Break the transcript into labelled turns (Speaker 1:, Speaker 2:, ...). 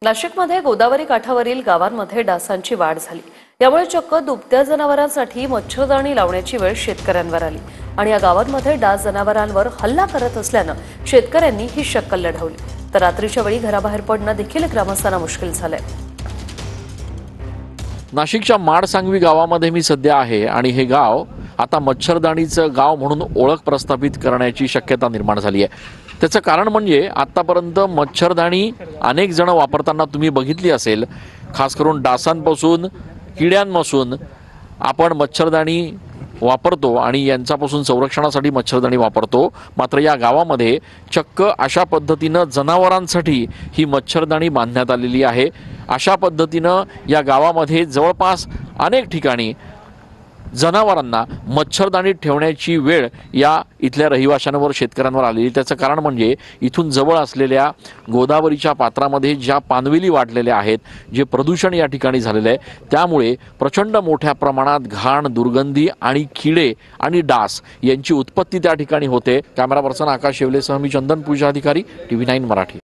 Speaker 1: नाशिकमध्ये गोदावरी काठावरील गावांमध्ये डासांची वाढ झाली। यामुळे चक्क दुभत्या जनावरांसाठी मच्छरदाणी लावण्याची वेळ शेतकऱ्यांवर आली आणि या गावांमध्ये डास जनावरांवर हल्ला करत असल्यानं शेतकऱ्यांनी ही शक्कल लढवली। तर रात्रीच्या वेळी घराबाहेर पडणं देखील ग्रामस्थांना मुश्किल झालंय।
Speaker 2: नाशिकच्या माडसांगवी गावामध्ये मी सध्या आहे आणि हे गाव आता मच्छरदाणीचं गाव म्हणून ओळख प्रस्थापित करण्याची शक्यता निर्माण झाली आहे। त्याचं कारण म्हणजे आतापर्यंत मच्छरदाणी अनेक जण वापरताना तुम्ही बघितली असेल। खास करून डासांपासून किड्यांपासून आपण मच्छरदाणी वापरतो आणि यांच्यापासून संरक्षणासाठी मच्छरदाणी वापरतो। मात्र या गावामध्ये चक्क अशा पद्धतीनं जनावरांसाठी ही मच्छरदाणी बांधण्यात आलेली आहे। अशा पद्धतीनं या गावामध्ये जवळपास अनेक ठिकाणी जनावरांना मच्छरदाणी ठेवण्याची वेळ या इथल्या रहिवाशांवर शेतकऱ्यांवर आलेली। त्याचं कारण म्हणजे इथून जवळ असलेल्या गोदावरीच्या पात्रामध्ये ज्या पानवेली वाढलेल्या आहेत, जे प्रदूषण या ठिकाणी झालेलं आहे, त्यामुळे प्रचंड मोठ्या प्रमाणात घाण, दुर्गंधी आणि किडे आणि डास यांची उत्पत्ती त्या ठिकाणी होते। कॅमेरा पर्सन आकाश शेवलेसह मी चंदन पूजा अधिकारी, TV9 मराठी।